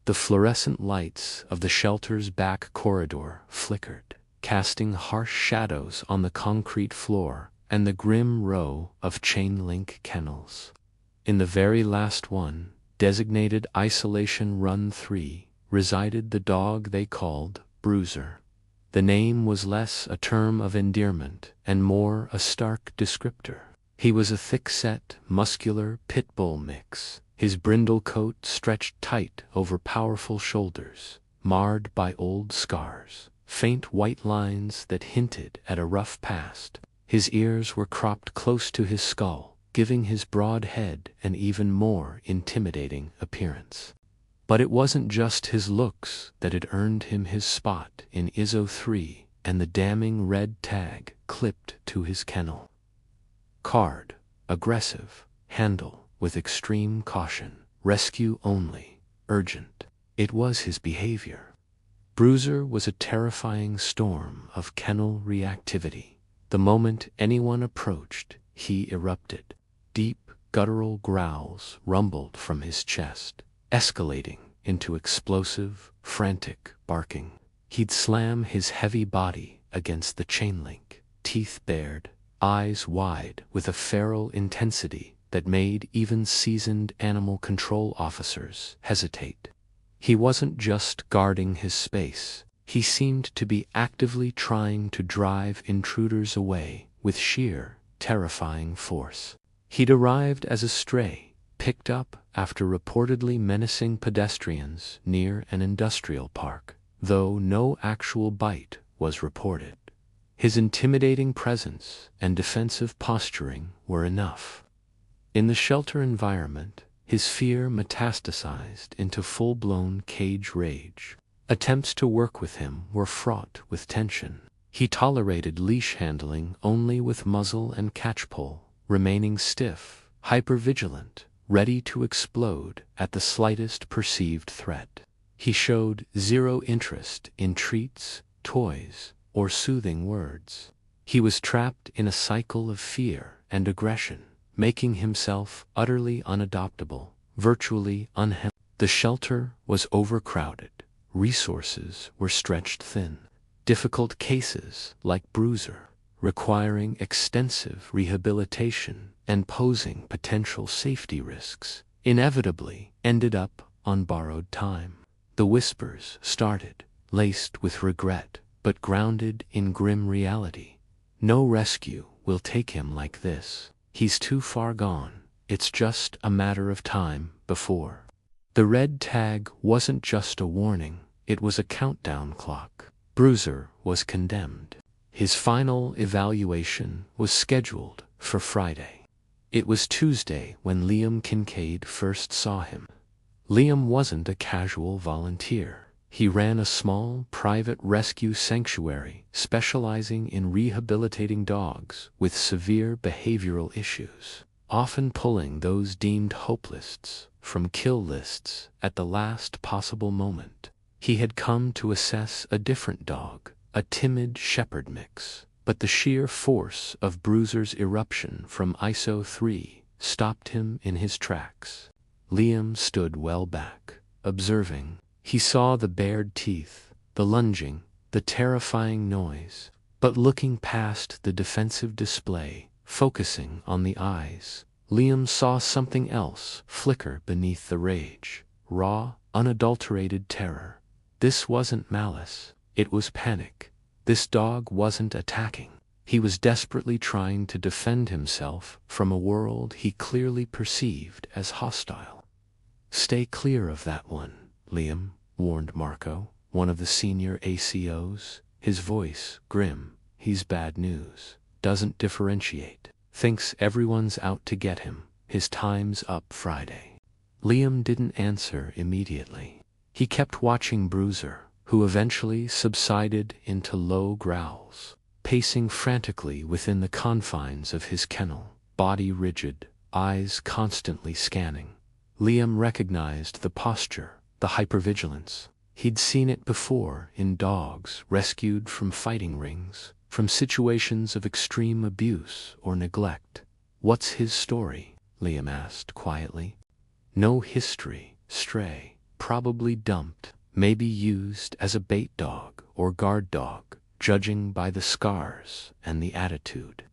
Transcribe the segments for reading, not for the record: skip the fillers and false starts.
The fluorescent lights of the shelter's back corridor flickered, casting harsh shadows on the concrete floor and the grim row of chain-link kennels. In the very last one, designated Isolation Run 3, resided the dog they called Bruiser. The name was less a term of endearment and more a stark descriptor. He was a thick-set, muscular pit bull mix, his brindle coat stretched tight over powerful shoulders, marred by old scars, faint white lines that hinted at a rough past. His ears were cropped close to his skull, giving his broad head an even more intimidating appearance. But it wasn't just his looks that had earned him his spot in ISO 3 and the damning red tag clipped to his kennel. Card, aggressive, handle with extreme caution, rescue only, urgent. It was his behavior. Bruiser was a terrifying storm of kennel reactivity. The moment anyone approached, he erupted. Deep, guttural growls rumbled from his chest, escalating into explosive, frantic barking. He'd slam his heavy body against the chain link, teeth bared, eyes wide with a feral intensity that made even seasoned animal control officers hesitate. He wasn't just guarding his space. He seemed to be actively trying to drive intruders away with sheer, terrifying force. He'd arrived as a stray, picked up after reportedly menacing pedestrians near an industrial park, though no actual bite was reported. His intimidating presence and defensive posturing were enough. In the shelter environment, his fear metastasized into full-blown cage rage. Attempts to work with him were fraught with tension. He tolerated leash handling only with muzzle and catch-pole, remaining stiff, hyper-vigilant, ready to explode at the slightest perceived threat. He showed zero interest in treats, toys, or soothing words. He was trapped in a cycle of fear and aggression, making himself utterly unadoptable, virtually unhandled. The shelter was overcrowded. Resources were stretched thin. Difficult cases, like Bruiser, requiring extensive rehabilitation and posing potential safety risks, inevitably ended up on borrowed time. The whispers started, laced with regret, but grounded in grim reality. No rescue will take him like this. He's too far gone. It's just a matter of time before. The red tag wasn't just a warning, it was a countdown clock. Bruiser was condemned. His final evaluation was scheduled for Friday. It was Tuesday when Liam Kincaid first saw him. Liam wasn't a casual volunteer. He ran a small, private rescue sanctuary specializing in rehabilitating dogs with severe behavioral issues, often pulling those deemed hopeless from kill lists at the last possible moment. He had come to assess a different dog, a timid shepherd mix, but the sheer force of Bruiser's eruption from ISO 3 stopped him in his tracks. Liam stood well back, observing. He saw the bared teeth, the lunging, the terrifying noise, but looking past the defensive display, focusing on the eyes, Liam saw something else flicker beneath the rage. Raw, unadulterated terror. This wasn't malice, it was panic. This dog wasn't attacking. He was desperately trying to defend himself from a world he clearly perceived as hostile. "Stay clear of that one, Liam," warned Marco, one of the senior ACOs, his voice grim. "He's bad news. Doesn't differentiate. Thinks everyone's out to get him. His time's up Friday." Liam didn't answer immediately. He kept watching Bruiser, who eventually subsided into low growls, pacing frantically within the confines of his kennel, body rigid, eyes constantly scanning. Liam recognized the posture, the hypervigilance. He'd seen it before in dogs rescued from fighting rings, from situations of extreme abuse or neglect. "What's his story?" Liam asked quietly. "No history, stray. probably dumped, maybe used as a bait dog or guard dog, judging by the scars and the attitude.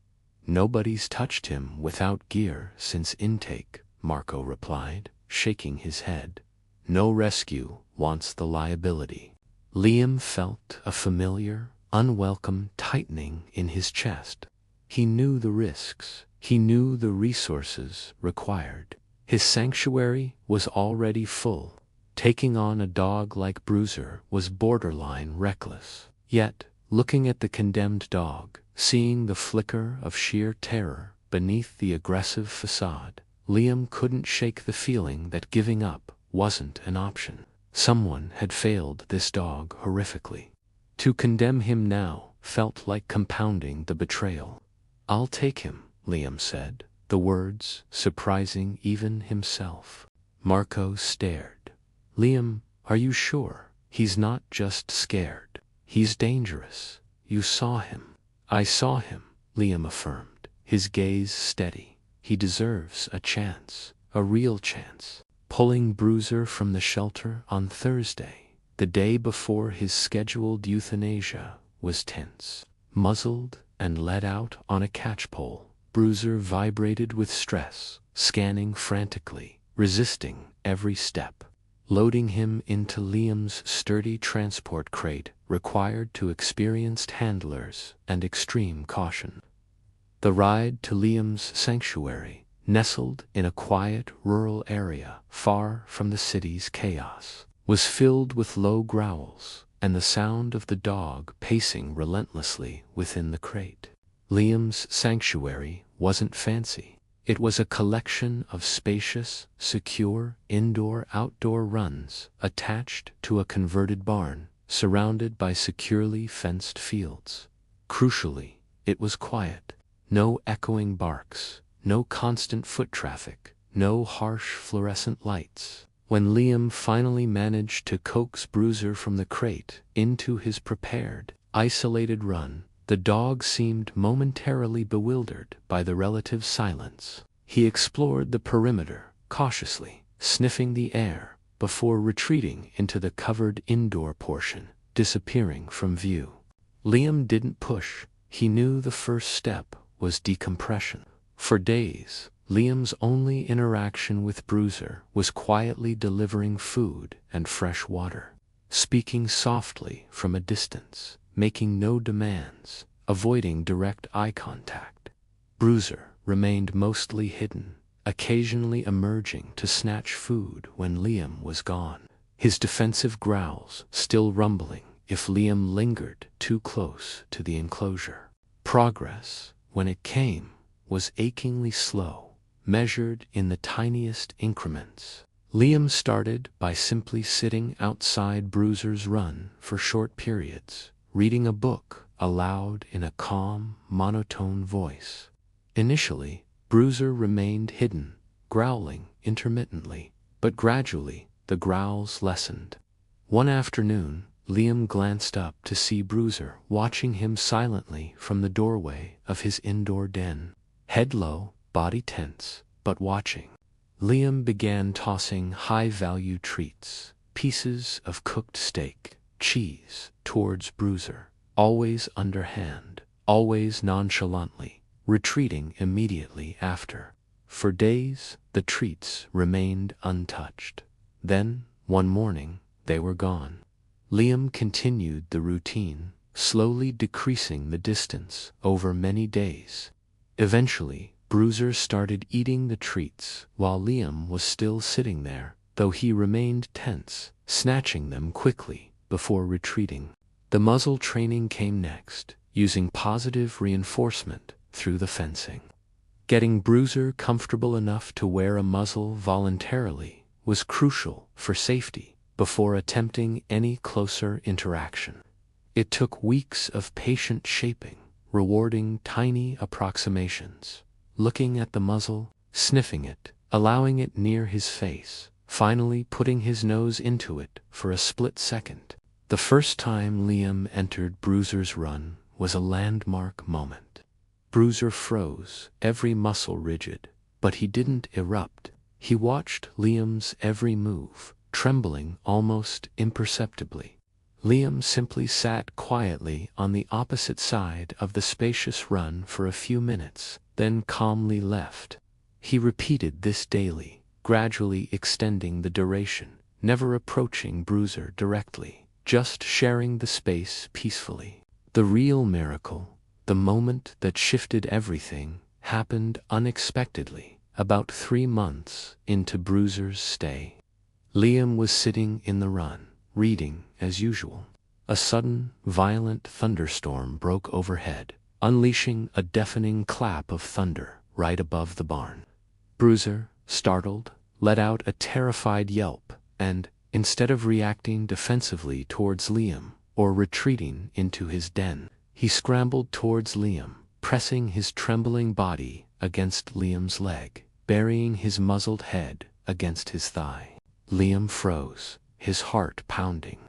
Nobody's touched him without gear since intake, Marco replied, shaking his head. No rescue wants the liability. Liam felt a familiar, unwelcome tightening in his chest. He knew the risks. He knew the resources required. His sanctuary was already full. Taking on a dog like Bruiser was borderline reckless. Yet, looking at the condemned dog, seeing the flicker of sheer terror beneath the aggressive facade, Liam couldn't shake the feeling that giving up wasn't an option. Someone had failed this dog horrifically. To condemn him now felt like compounding the betrayal. "I'll take him," Liam said, the words surprising even himself. Marco stared. "Liam, are you sure? He's not just scared. He's dangerous. You saw him." "I saw him," Liam affirmed, his gaze steady. "He deserves a chance, a real chance." Pulling Bruiser from the shelter on Thursday, the day before his scheduled euthanasia, was tense. Muzzled and led out on a catchpole, Bruiser vibrated with stress, scanning frantically, resisting every step. Loading him into Liam's sturdy transport crate required to experienced handlers and extreme caution. The ride to Liam's sanctuary, nestled in a quiet rural area far from the city's chaos, was filled with low growls and the sound of the dog pacing relentlessly within the crate. Liam's sanctuary wasn't fancy. It was a collection of spacious, secure indoor-outdoor runs attached to a converted barn, surrounded by securely fenced fields. Crucially, it was quiet. No echoing barks, no constant foot traffic, no harsh fluorescent lights. When Liam finally managed to coax Bruiser from the crate into his prepared, isolated run, the dog seemed momentarily bewildered by the relative silence. He explored the perimeter cautiously, sniffing the air, before retreating into the covered indoor portion, disappearing from view. Liam didn't push. He knew the first step was decompression. For days, Liam's only interaction with Bruiser was quietly delivering food and fresh water, speaking softly from a distance, making no demands, avoiding direct eye contact. Bruiser remained mostly hidden, occasionally emerging to snatch food when Liam was gone, his defensive growls still rumbling if Liam lingered too close to the enclosure. Progress, when it came, was achingly slow, measured in the tiniest increments. Liam started by simply sitting outside Bruiser's run for short periods, reading a book aloud in a calm, monotone voice. Initially, Bruiser remained hidden, growling intermittently, but gradually the growls lessened. One afternoon, Liam glanced up to see Bruiser watching him silently from the doorway of his indoor den. Head low, body tense, but watching. Liam began tossing high-value treats, pieces of cooked steak, cheese, towards Bruiser, always underhand, always nonchalantly, retreating immediately after. For days, the treats remained untouched. Then, one morning, they were gone. Liam continued the routine, slowly decreasing the distance over many days. Eventually, Bruiser started eating the treats while Liam was still sitting there, though he remained tense, snatching them quickly before retreating. The muzzle training came next, using positive reinforcement through the fencing. Getting Bruiser comfortable enough to wear a muzzle voluntarily was crucial for safety before attempting any closer interaction. It took weeks of patient shaping, rewarding tiny approximations, looking at the muzzle, sniffing it, allowing it near his face, finally putting his nose into it for a split second. The first time Liam entered Bruiser's run was a landmark moment. Bruiser froze, every muscle rigid, but he didn't erupt. He watched Liam's every move, trembling almost imperceptibly. Liam simply sat quietly on the opposite side of the spacious run for a few minutes, then calmly left. He repeated this daily, gradually extending the duration, never approaching Bruiser directly, just sharing the space peacefully. The real miracle, the moment that shifted everything, happened unexpectedly, about 3 months into Bruiser's stay. Liam was sitting in the run, reading as usual. A sudden, violent thunderstorm broke overhead, unleashing a deafening clap of thunder right above the barn. Bruiser, startled, let out a terrified yelp, and, instead of reacting defensively towards Liam, or retreating into his den, he scrambled towards Liam, pressing his trembling body against Liam's leg, burying his muzzled head against his thigh. Liam froze, his heart pounding.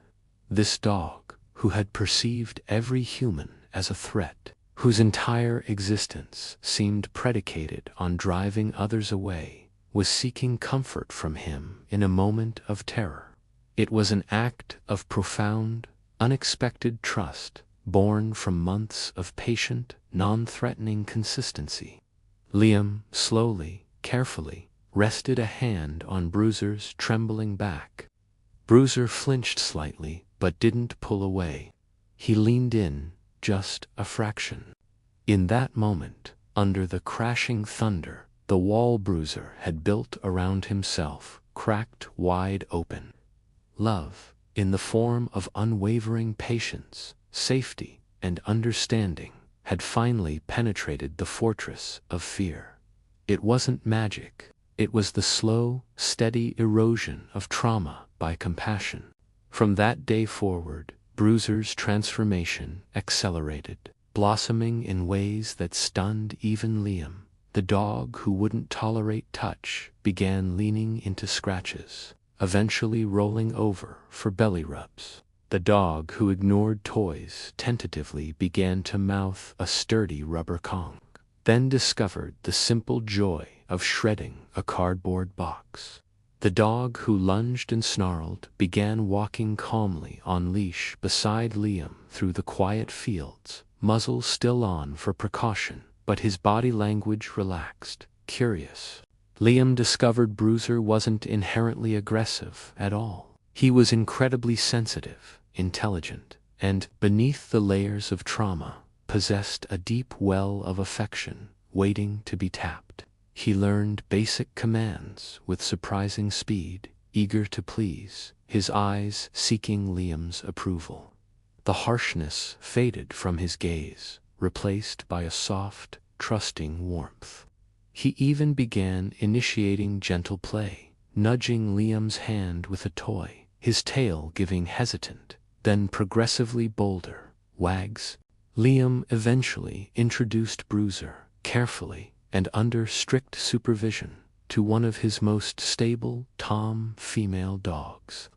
This dog, who had perceived every human as a threat, whose entire existence seemed predicated on driving others away, was seeking comfort from him in a moment of terror. It was an act of profound, unexpected trust, born from months of patient, non-threatening consistency. Liam, slowly, carefully, rested a hand on Bruiser's trembling back. Bruiser flinched slightly, but didn't pull away. He leaned in, just a fraction. In that moment, under the crashing thunder, the wall Bruiser had built around himself cracked wide open. Love, in the form of unwavering patience, safety, and understanding, had finally penetrated the fortress of fear. It wasn't magic. It was the slow, steady erosion of trauma by compassion. From that day forward, Bruiser's transformation accelerated, blossoming in ways that stunned even Liam. The dog who wouldn't tolerate touch began leaning into scratches, eventually rolling over for belly rubs. The dog who ignored toys tentatively began to mouth a sturdy rubber Kong, then discovered the simple joy of shredding a cardboard box. The dog who lunged and snarled began walking calmly on leash beside Liam through the quiet fields, muzzle still on for precaution, but his body language relaxed, curious. Liam discovered Bruiser wasn't inherently aggressive at all. He was incredibly sensitive, intelligent, and, beneath the layers of trauma, possessed a deep well of affection waiting to be tapped. He learned basic commands with surprising speed, eager to please, his eyes seeking Liam's approval. The harshness faded from his gaze, replaced by a soft, trusting warmth. He even began initiating gentle play, nudging Liam's hand with a toy, his tail giving hesitant, then progressively bolder, wags. Liam eventually introduced Bruiser, carefully and under strict supervision, to one of his most stable tom female dogs.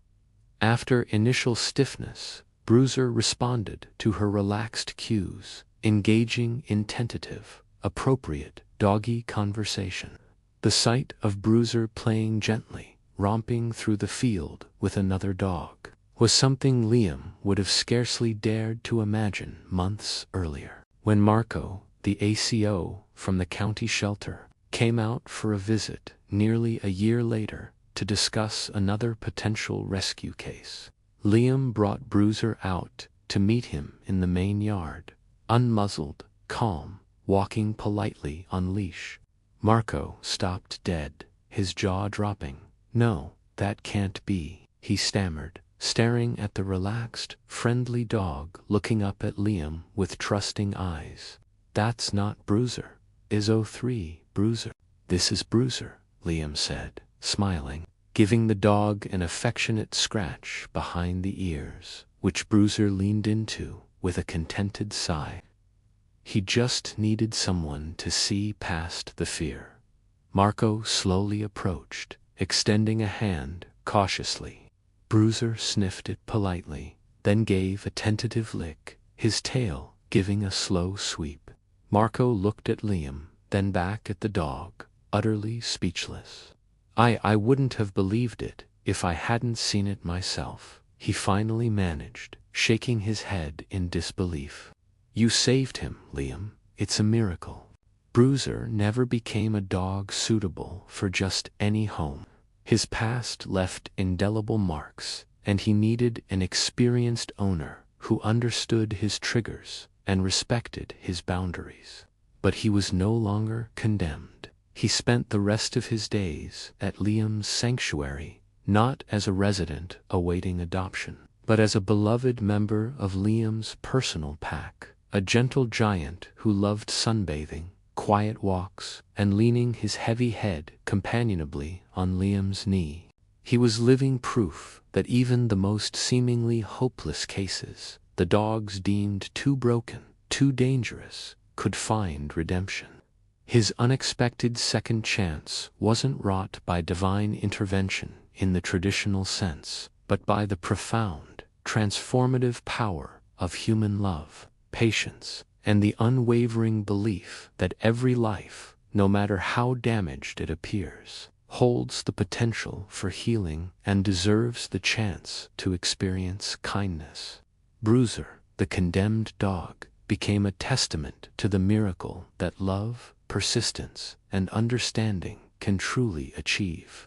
After initial stiffness, Bruiser responded to her relaxed cues, engaging in tentative, appropriate doggy conversation. The sight of Bruiser playing gently, romping through the field with another dog, was something Liam would have scarcely dared to imagine months earlier. When Marco, the ACO from the county shelter, came out for a visit nearly a year later to discuss another potential rescue case, Liam brought Bruiser out to meet him in the main yard, unmuzzled, calm, walking politely on leash. Marco stopped dead, his jaw dropping. "No, that can't be," he stammered, staring at the relaxed, friendly dog looking up at Liam with trusting eyes. "That's not Bruiser. Is 03 Bruiser?" "This is Bruiser," Liam said, smiling, giving the dog an affectionate scratch behind the ears, which Bruiser leaned into with a contented sigh. He just needed someone to see past the fear. Marco slowly approached, extending a hand cautiously. Bruiser sniffed it politely, then gave a tentative lick, his tail giving a slow sweep. Marco looked at Liam, then back at the dog, utterly speechless. I wouldn't have believed it if I hadn't seen it myself," he finally managed, shaking his head in disbelief. "You saved him, Liam. It's a miracle." Bruiser never became a dog suitable for just any home. His past left indelible marks, and he needed an experienced owner who understood his triggers and respected his boundaries. But he was no longer condemned. He spent the rest of his days at Liam's sanctuary, not as a resident awaiting adoption, but as a beloved member of Liam's personal pack, a gentle giant who loved sunbathing, quiet walks, and leaning his heavy head companionably on Liam's knee. He was living proof that even the most seemingly hopeless cases, the dogs deemed too broken, too dangerous, could find redemption. His unexpected second chance wasn't wrought by divine intervention in the traditional sense, but by the profound, transformative power of human love, patience, and the unwavering belief that every life, no matter how damaged it appears, holds the potential for healing and deserves the chance to experience kindness. Bruiser, the condemned dog, became a testament to the miracle that love, persistence, and understanding can truly achieve.